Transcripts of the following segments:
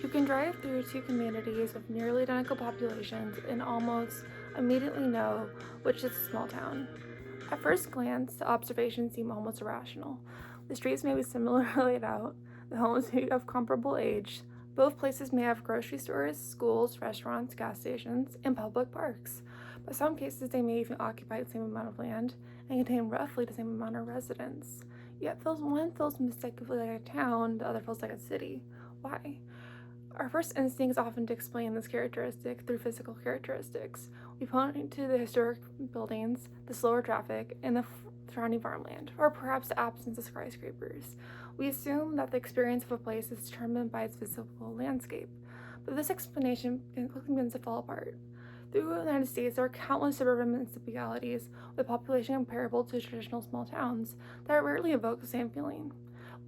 You can drive through two communities with nearly identical populations and almost immediately know which is a small town. At first glance, the observations seem almost irrational. The streets may be similarly laid out, the homes may be of comparable age, both places may have grocery stores, schools, restaurants, gas stations, and public parks. But in some cases, they may even occupy the same amount of land and contain roughly the same amount of residents. Yet one feels mistakenly like a town, the other feels like a city. Why? Our first instinct is often to explain this characteristic through physical characteristics. We point to the historic buildings, the slower traffic, and the surrounding farmland, or perhaps the absence of skyscrapers. We assume that the experience of a place is determined by its physical landscape, but this explanation quickly begins to fall apart. Through the United States, there are countless suburban municipalities with a population comparable to traditional small towns that rarely evoke the same feeling.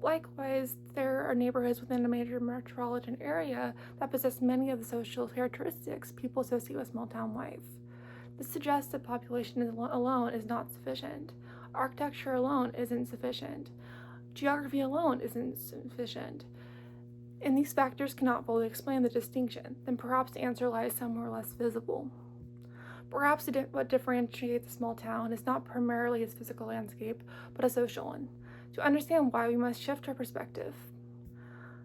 Likewise, there are neighborhoods within a major metropolitan area that possess many of the social characteristics people associate with small town life. This suggests that population alone is not sufficient. Architecture alone isn't sufficient. Geography alone isn't sufficient. And these factors cannot fully explain the distinction, then perhaps the answer lies somewhere less visible. Perhaps what differentiates a small town is not primarily its physical landscape, but a social one. To understand why, we must shift our perspective.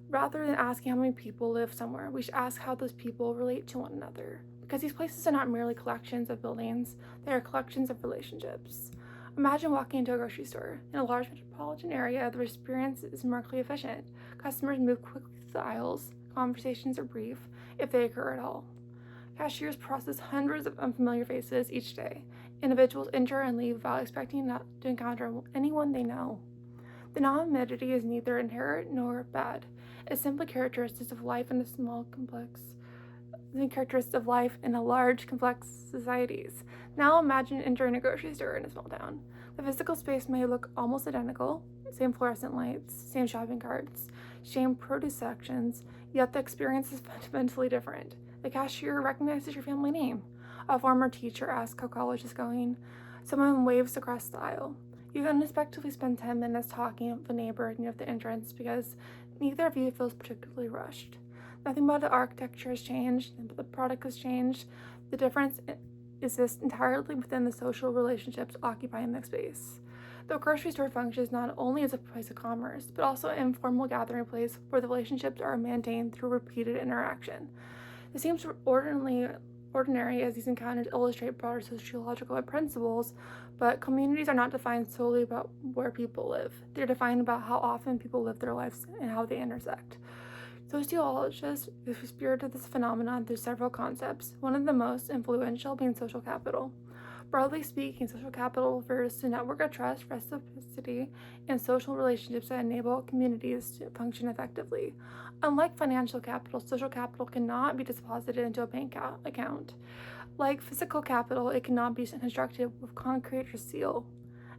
Rather than asking how many people live somewhere, we should ask how those people relate to one another. Because these places are not merely collections of buildings, they are collections of relationships. Imagine walking into a grocery store. In a large metropolitan area, the experience is remarkably efficient. Customers move quickly through the aisles, conversations are brief, if they occur at all. Cashiers process hundreds of unfamiliar faces each day. Individuals enter and leave without expecting not to encounter anyone they know. The anonymity is neither inherent nor bad. It's simply characteristics of life in a large, complex societies. Now imagine entering a grocery store in a small town. The physical space may look almost identical, same fluorescent lights, same shopping carts, same produce sections, yet the experience is fundamentally different. The cashier recognizes your family name. A former teacher asks how college is going. Someone waves across the aisle. You unexpectedly spend 10 minutes talking with a neighbor near the entrance because neither of you feels particularly rushed. Nothing about the architecture has changed, but the product has changed. The difference exists entirely within the social relationships occupying the space. The grocery store functions not only as a place of commerce, but also an informal gathering place where the relationships are maintained through repeated interaction. It seems ordinary as these encounters illustrate broader sociological principles, but communities are not defined solely about where people live. They're defined about how often people live their lives and how they intersect. Sociologists explored this phenomenon through several concepts, one of the most influential being social capital. Broadly speaking, social capital refers to a network of trust, reciprocity, and social relationships that enable communities to function effectively. Unlike financial capital, social capital cannot be deposited into a bank account. Like physical capital, it cannot be constructed with concrete or steel.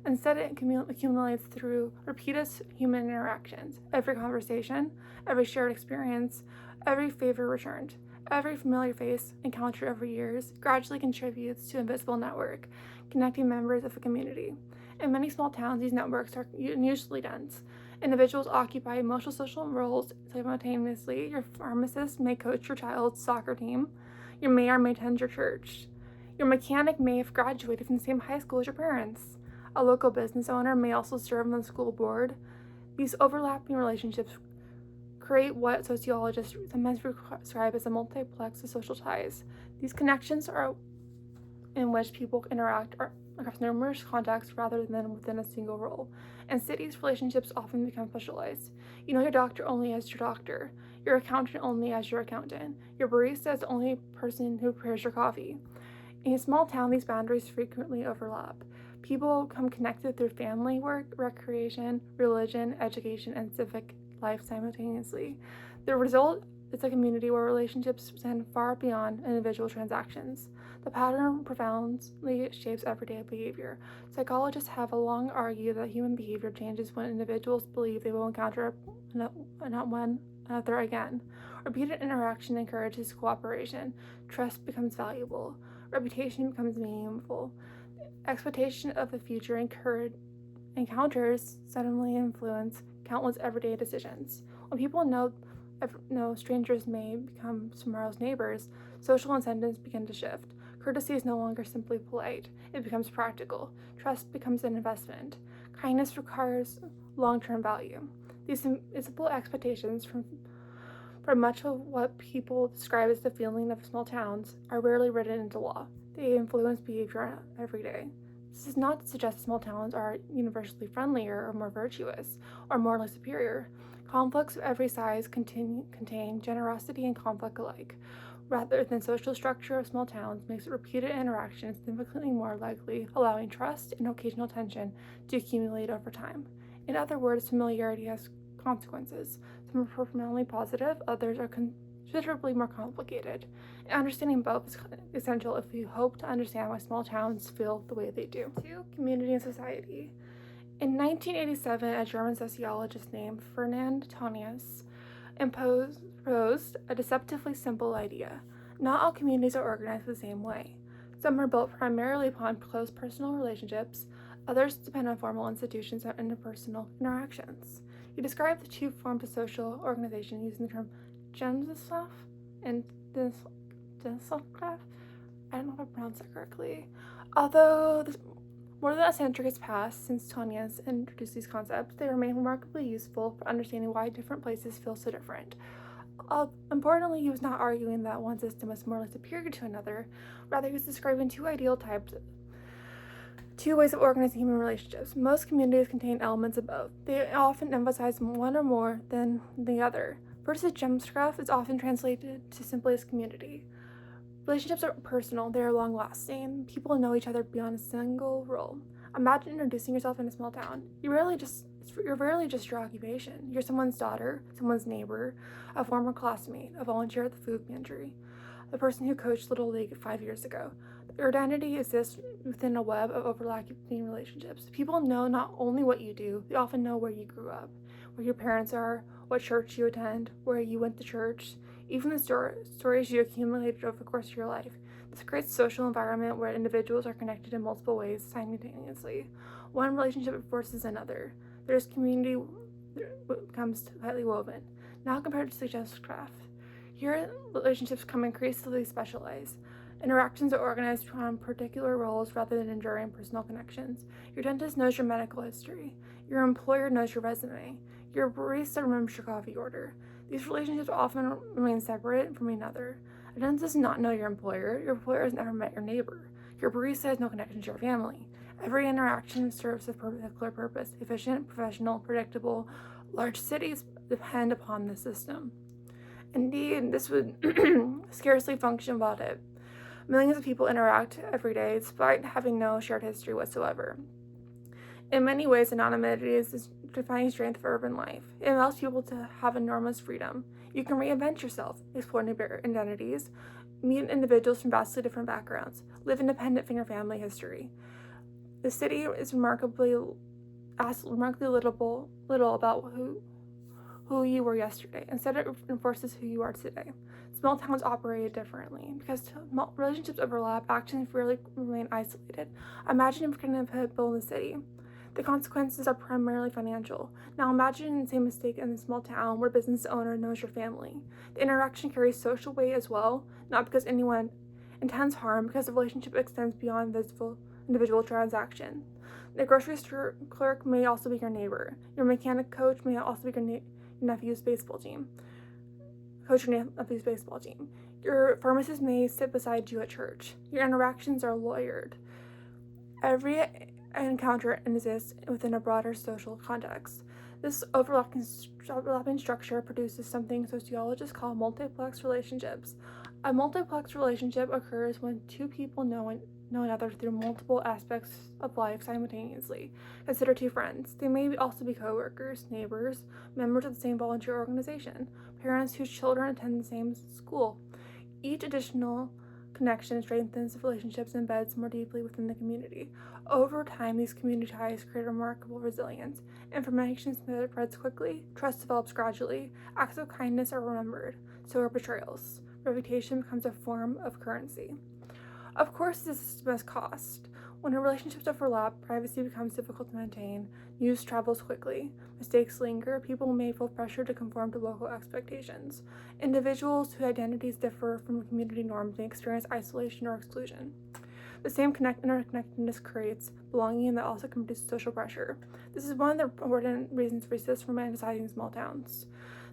Instead, it accumulates through repeated human interactions. Every conversation, every shared experience, every favor returned, every familiar face encountered over years gradually contributes to an invisible network, connecting members of a community. In many small towns, these networks are unusually dense. Individuals occupy multiple social roles simultaneously. Your pharmacist may coach your child's soccer team. Your mayor may attend your church. Your mechanic may have graduated from the same high school as your parents. A local business owner may also serve on the school board. These overlapping relationships create what sociologists sometimes describe as a multiplex of social ties. These connections are in which people interact across numerous contexts rather than within a single role. In cities, relationships often become specialized. You know your doctor only as your doctor, your accountant only as your accountant, your barista as the only person who prepares your coffee. In a small town, these boundaries frequently overlap. People become connected through family, work, recreation, religion, education, and civic life simultaneously. The result is a community where relationships extend far beyond individual transactions. The pattern profoundly shapes everyday behavior. Psychologists have long argued that human behavior changes when individuals believe they will encounter not one another again. Repeated interaction encourages cooperation. Trust becomes valuable. Reputation becomes meaningful. Expectation of the future encounters suddenly influence countless everyday decisions. When people know no strangers may become tomorrow's neighbors, social incentives begin to shift. Courtesy is no longer simply polite, it becomes practical. Trust becomes an investment. Kindness requires long-term value. These simple expectations for much of what people describe as the feeling of small towns are rarely written into law. They influence behavior every day. This is not to suggest small towns are universally friendlier or more virtuous or morally superior. Conflicts of every size contain generosity and conflict alike. Rather than social structure of small towns makes repeated interaction significantly more likely, allowing trust and occasional tension to accumulate over time. In other words, familiarity has consequences. Some are profoundly positive, others are considerably more complicated. And understanding both is essential if we hope to understand why small towns feel the way they do. 2. Community and society. In 1987, a German sociologist named Ferdinand Tönnies proposed a deceptively simple idea. Not all communities are organized the same way. Some are built primarily upon close personal relationships, others depend on formal institutions and interpersonal interactions. He described the two forms of social organization using the term Gemeinschaft and Gesellschaft. I don't know if I pronounced that correctly. Although more than a century has passed since Tönnies introduced these concepts, they remain remarkably useful for understanding why different places feel so different. Importantly, he was not arguing that one system was morally superior to another. Rather, he was describing two ideal types, two ways of organizing human relationships. Most communities contain elements of both. They often emphasize one or more than the other. Versus Gemeinschaft is often translated to simply as community. Relationships are personal, they are long-lasting. People know each other beyond a single role. Imagine introducing yourself in a small town. You're rarely just your occupation. You're someone's daughter, someone's neighbor, a former classmate, a volunteer at the food pantry, the person who coached Little League 5 years ago. Your identity exists within a web of overlapping relationships. People know not only what you do, they often know where you grew up, where your parents are, what church you attend, where you went to church, even the stories you accumulated over the course of your life. This creates a social environment where individuals are connected in multiple ways simultaneously. One relationship forces another. There's community becomes tightly woven. Now compared to suggestive craft. Here, relationships become increasingly specialized. Interactions are organized around particular roles rather than enduring personal connections. Your dentist knows your medical history. Your employer knows your resume. Your barista remembers your coffee order. These relationships often remain separate from another. A dentist does not know your employer has never met your neighbor. Your barista has no connection to your family. Every interaction serves a particular purpose: efficient, professional, predictable. Large cities depend upon this system. Indeed, this would scarcely function without it. Millions of people interact every day despite having no shared history whatsoever. In many ways, anonymity is the defining strength of urban life. It allows people to have enormous freedom. You can reinvent yourself, explore new identities, meet individuals from vastly different backgrounds, live independent from your family history. The city is remarkably little about who you were yesterday. Instead, it enforces who you are today. Small towns operate differently. Because relationships overlap, actions rarely remain isolated. Imagine if you're going to build a city. The consequences are primarily financial. Now imagine the same mistake in a small town where business owner knows your family. The interaction carries social weight as well, not because anyone intends harm, because the relationship extends beyond visible individual transaction. The grocery store clerk may also be your neighbor. Your mechanic coach may also be your nephew's baseball team. Your pharmacist may sit beside you at church. Your interactions are lawyered. Every encounter exists within a broader social context. This overlapping structure produces something sociologists call multiplex relationships. A multiplex relationship occurs when two people know another through multiple aspects of life simultaneously. Consider two friends. They may also be coworkers, neighbors, members of the same volunteer organization, parents whose children attend the same school. Each additional connection strengthens the relationships and embeds more deeply within the community. Over time, these community ties create remarkable resilience. Information spreads quickly, trust develops gradually, acts of kindness are remembered, so are betrayals. Reputation becomes a form of currency. Of course, this system has cost. When relationships overlap, privacy becomes difficult to maintain, news travels quickly, mistakes linger, people may feel pressure to conform to local expectations. Individuals whose identities differ from community norms may experience isolation or exclusion. The same interconnectedness creates belonging that also can produce social pressure. This is one of the important reasons racists romanticize small towns.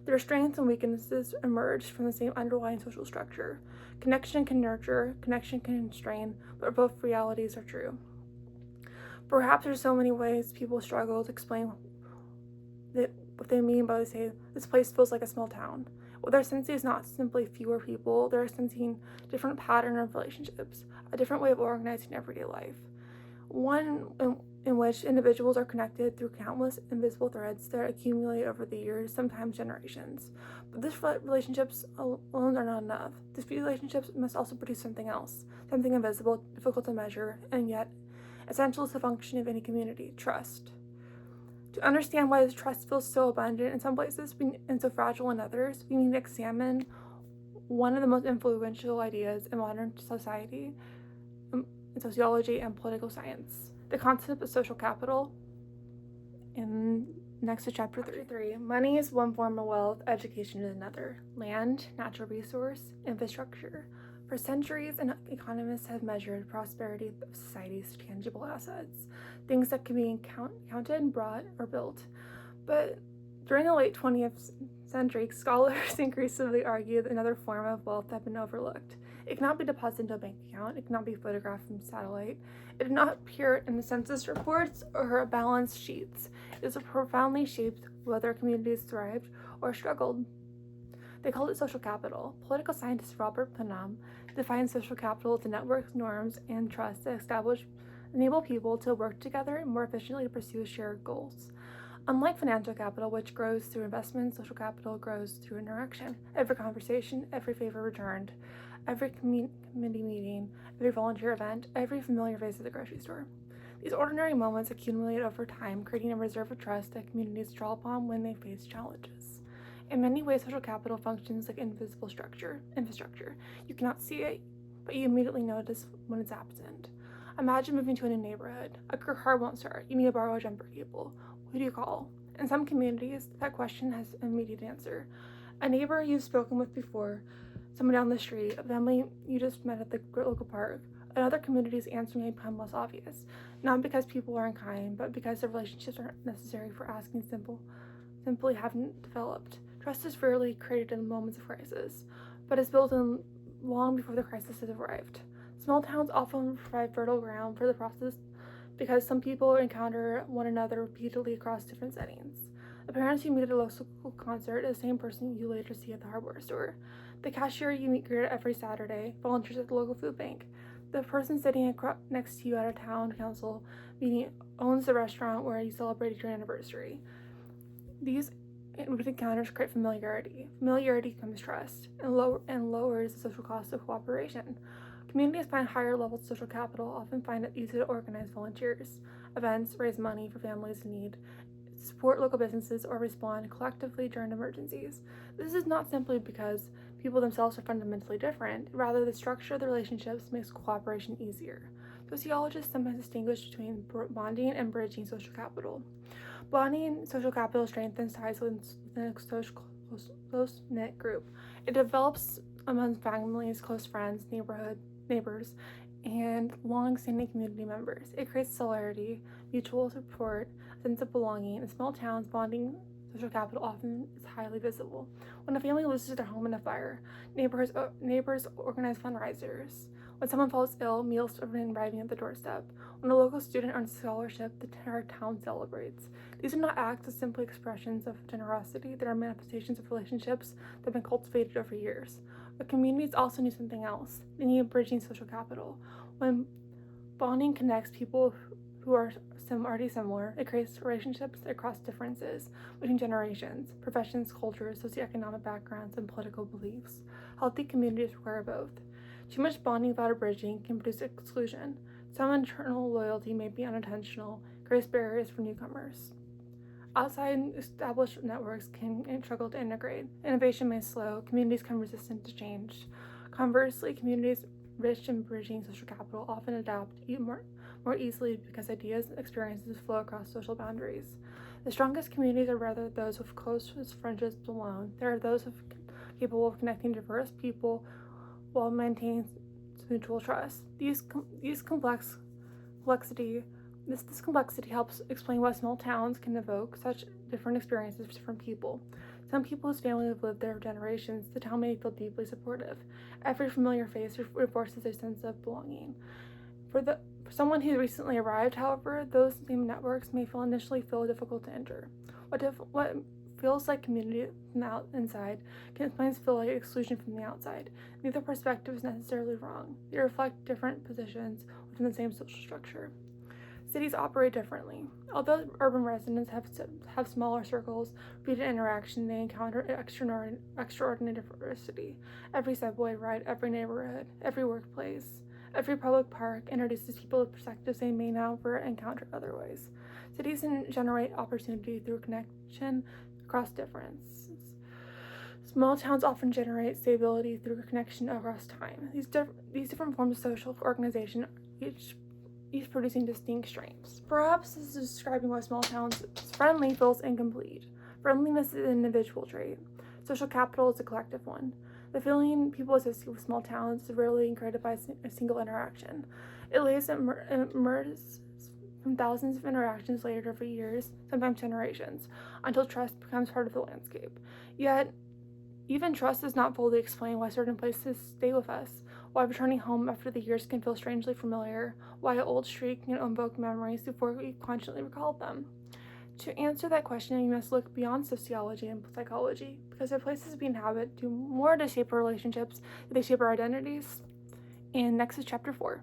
Their strengths and weaknesses emerge from the same underlying social structure. Connection can nurture, connection can constrain, but both realities are true. Perhaps there's so many ways people struggle to explain what they mean by say this place feels like a small town. What they're sensing is not simply fewer people, they're sensing different pattern of relationships, a different way of organizing everyday life. One in which individuals are connected through countless invisible threads that accumulate over the years, sometimes generations. But these relationships alone are not enough. These relationships must also produce something else, something invisible, difficult to measure, and yet essential to the function of any community: trust. To understand why this trust feels so abundant in some places and so fragile in others, we need to examine one of the most influential ideas in modern society, in sociology and political science, the concept of social capital. Next to chapter 3. Money is one form of wealth, education is another. Land, natural resource, infrastructure. For centuries, economists have measured prosperity of society's tangible assets, things that can be counted, bought, or built. But during the late 20th century, scholars increasingly argue that another form of wealth had been overlooked. It cannot be deposited into a bank account, it cannot be photographed from satellite, it did not appear in the census reports or balance sheets. It is profoundly shaped whether communities thrived or struggled. They called it social capital. Political scientist Robert Putnam defined social capital as the networks, norms, and trust that enable people to work together more efficiently to pursue shared goals. Unlike financial capital, which grows through investment, social capital grows through interaction. Every conversation, every favor returned, every committee meeting, every volunteer event, every familiar face at the grocery store. These ordinary moments accumulate over time, creating a reserve of trust that communities draw upon when they face challenges. In many ways, social capital functions like invisible infrastructure. You cannot see it, but you immediately notice when it's absent. Imagine moving to a new neighborhood. A car won't start. You need to borrow a jumper cable. Who do you call? In some communities, that question has an immediate answer. A neighbor you've spoken with before, someone down the street, a family you just met at the local park. In other communities, answer may become less obvious, not because people are unkind, but because the relationships aren't necessary for asking simply haven't developed. Trust is rarely created in moments of crisis, but is built in long before the crisis has arrived. Small towns often provide fertile ground for the process because some people encounter one another repeatedly across different settings. The parents you meet at a local concert is the same person you later see at the hardware store. The cashier you meet greet every Saturday volunteers at the local food bank. The person sitting next to you at a town council meeting owns the restaurant where you celebrated your anniversary. These encounters create familiarity. Familiarity becomes trust, and lowers the social cost of cooperation. Communities find higher levels of social capital often find it easy to organize volunteers, events, raise money for families in need, support local businesses, or respond collectively during emergencies. This is not simply because people themselves are fundamentally different, rather the structure of the relationships makes cooperation easier. Sociologists sometimes distinguish between bonding and bridging social capital. Bonding social capital strengthens ties within a close-knit group. It develops among families, close friends, neighbors, and long-standing community members. It creates solidarity, mutual support, a sense of belonging. In small towns, bonding social capital often is highly visible. When a family loses their home in a fire, neighbors organize fundraisers. When someone falls ill, meals are arriving at the doorstep. When a local student earns a scholarship, the entire town celebrates. These are not acts as simply expressions of generosity, they are manifestations of relationships that have been cultivated over years. But communities also need something else. They need a bridging social capital. When bonding connects people who are already similar, it creates relationships across differences between generations, professions, cultures, socioeconomic backgrounds, and political beliefs. Healthy communities require both. Too much bonding without a bridging can produce exclusion. Some internal loyalty may be unintentional, creates barriers for newcomers. Outside established networks can struggle to integrate. Innovation may slow, communities become resistant to change. Conversely, communities rich in bridging social capital often adapt, even more easily because ideas and experiences flow across social boundaries. The strongest communities are rather those with closest friendships alone. They are those capable of connecting diverse people while maintaining mutual trust. This complexity helps explain why small towns can evoke such different experiences for different people. Some people whose family have lived there for generations, the town may feel deeply supportive. Every familiar face reinforces a sense of belonging. For someone who recently arrived, however, those same networks may initially feel difficult to enter. What feels like community from the inside can sometimes feel like exclusion from the outside. Neither perspective is necessarily wrong. They reflect different positions within the same social structure. Cities operate differently. Although urban residents have smaller circles, repeated interaction, they encounter extraordinary diversity. Every subway ride, every neighborhood, every workplace, every public park introduces people with perspectives they may never encounter otherwise. Cities generate opportunity through connection across differences. Small towns often generate stability through connection across time. These different forms of social organization each producing distinct strengths. Perhaps this is describing why small towns friendly feels incomplete. Friendliness is an individual trait. Social capital is a collective one. The feeling people associate with small towns is rarely created by a single interaction. It emerges from thousands of interactions later over years, sometimes generations, until trust becomes part of the landscape. Yet, even trust does not fully explain why certain places stay with us, why returning home after the years can feel strangely familiar, why an old street can evoke memories before we consciously recall them. To answer that question, we must look beyond sociology and psychology, because the places we inhabit do more to shape our relationships than they shape our identities. And next is chapter 4.